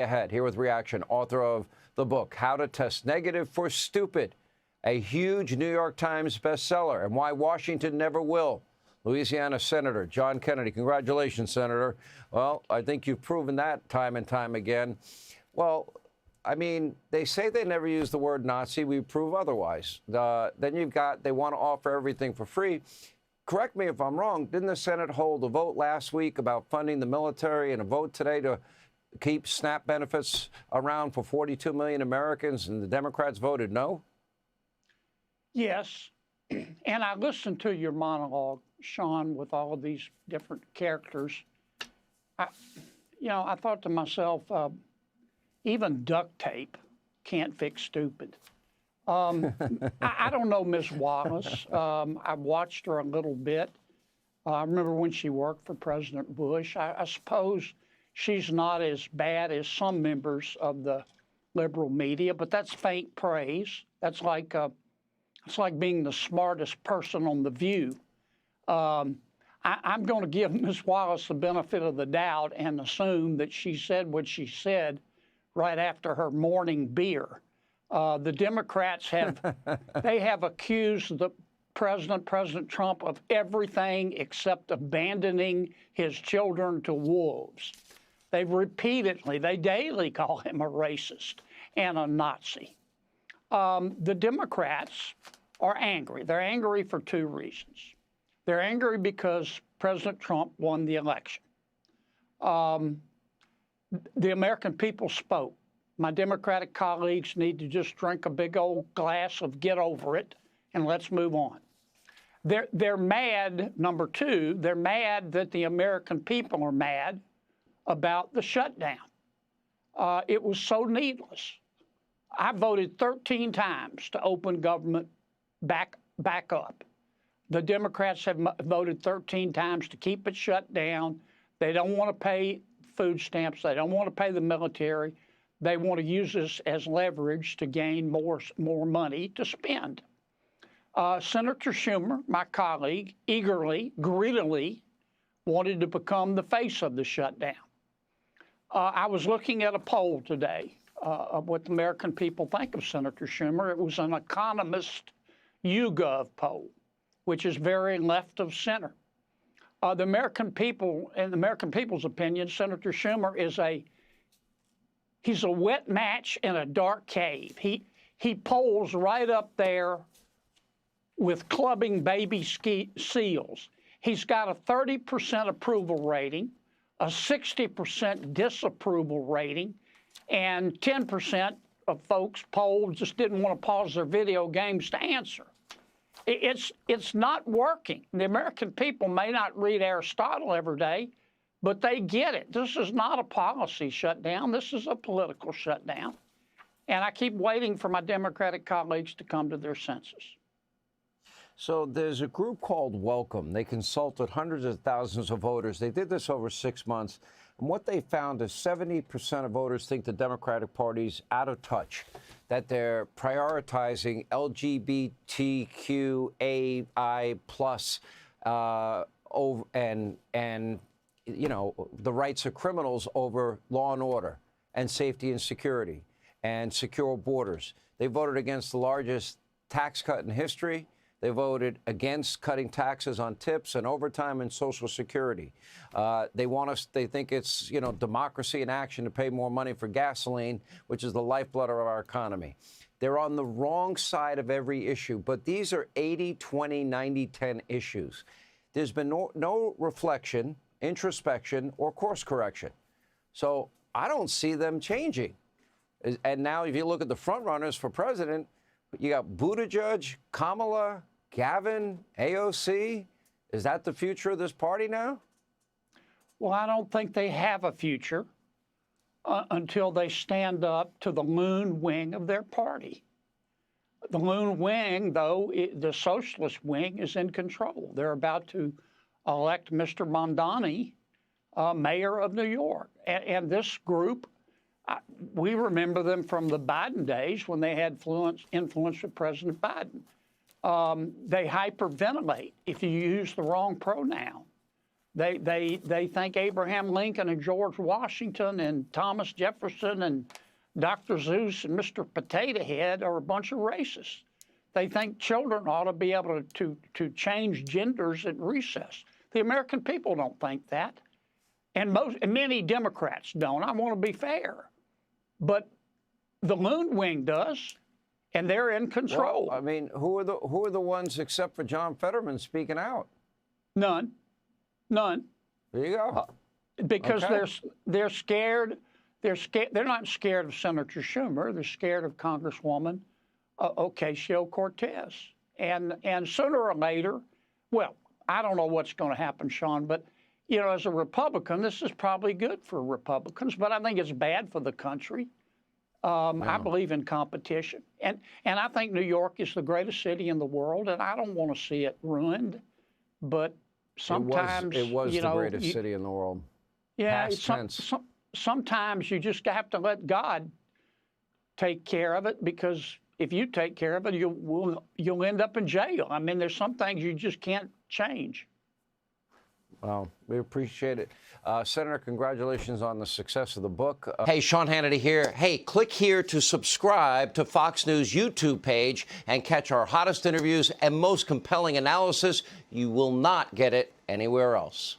Ahead here with reaction, author of the book, How to Test Negative for Stupid, a huge New York Times bestseller, and why Washington never will. Louisiana Senator John Kennedy. Congratulations, Senator. Well, I think you've proven that time and time again. Well, I mean, they say they never use the word Nazi. We prove otherwise. Then you've got, they want to offer everything for free. Correct me if I'm wrong. Didn't the Senate hold a vote last week about funding the military and a vote today to keep SNAP benefits around for 42 million Americans, and the Democrats voted no? Yes. And I listened to your monologue, Sean, with all of these different characters. I thought to myself, even duct tape can't fix stupid. I don't know Ms. Wallace. I watched her a little bit. I remember when she worked for President Bush. I suppose she's not as bad as some members of the liberal media, but that's faint praise. That's like it's like being the smartest person on The View. I'm going to give Ms. Wallace the benefit of the doubt and assume that she said what she said right after her morning beer. The Democrats have accused the President Trump of everything except abandoning his children to wolves. They daily call him a racist and a Nazi. The Democrats are angry. They're angry for two reasons. They're angry because President Trump won the election. The American people spoke. My Democratic colleagues need to just drink a big old glass of get over it and let's move on. They're mad, number two, they're mad that the American people are mad about the shutdown. It was so needless. I voted 13 times to open government back up. The Democrats have voted 13 times to keep it shut down. They don't want to pay food stamps. They don't want to pay the military. They want to use this as leverage to gain more money to spend. Senator Schumer, my colleague, eagerly, greedily wanted to become the face of the shutdown. I was looking at a poll today of what the American people think of Senator Schumer. It was an Economist YouGov poll, which is very left of center. The American people, in the American people's opinion, Senator Schumer is he's a wet match in a dark cave. He polls right up there with clubbing baby seals. He's got a 30% approval rating, a 60% disapproval rating, and 10% of folks polled just didn't want to pause their video games to answer. It's not working. The American people may not read Aristotle every day, but they get it. This is not a policy shutdown. This is a political shutdown. And I keep waiting for my Democratic colleagues to come to their senses. So there's a group called Welcome. They consulted hundreds of thousands of voters. They did this over 6 months. And what they found is 70% of voters think the Democratic Party's out of touch, that they're prioritizing LGBTQAI plus over and the rights of criminals over law and order and safety and security and secure borders. They voted against the largest tax cut in history. They voted against cutting taxes on tips and overtime and Social Security. They think it's, democracy in action to pay more money for gasoline, which is the lifeblood of our economy. They're on the wrong side of every issue, but these are 80, 20, 90, 10 issues. There's been no reflection, introspection, or course correction. So I don't see them changing. And now if you look at the front runners for president, you got Buttigieg, Kamala, Gavin, AOC. Is that the future of this party now? Well, I don't think they have a future until they stand up to the loon wing of their party. The loon wing, though, the socialist wing is in control. They're about to elect Mr. Mondani mayor of New York. And this group, we remember them from the Biden days when they had influence with President Biden. They hyperventilate if you use the wrong pronoun. They think Abraham Lincoln and George Washington and Thomas Jefferson and Dr. Seuss and Mr. Potato Head are a bunch of racists. They think children ought to be able to change genders at recess. The American people don't think that, and many Democrats don't. I want to be fair, but the Loon Wing does, and they're in control. Well, I mean, who are the ones except for John Fetterman speaking out? None. There you go. Because okay. they're scared. They're not scared of Senator Schumer. They're scared of Congresswoman Ocasio-Cortez. And sooner or later, well, I don't know what's going to happen, Sean, but as a Republican, this is probably good for Republicans, but I think it's bad for the country. I believe in competition, and I think New York is the greatest city in the world, and I don't want to see it ruined. But sometimes it was the greatest city in the world. Yeah, tense. Sometimes you just have to let God take care of it, because if you take care of it, you'll end up in jail. I mean, there's some things you just can't change. Well, we appreciate it. Senator, congratulations on the success of the book. Hey, Sean Hannity here. Hey, click here to subscribe to Fox News YouTube page and catch our hottest interviews and most compelling analysis. You will not get it anywhere else.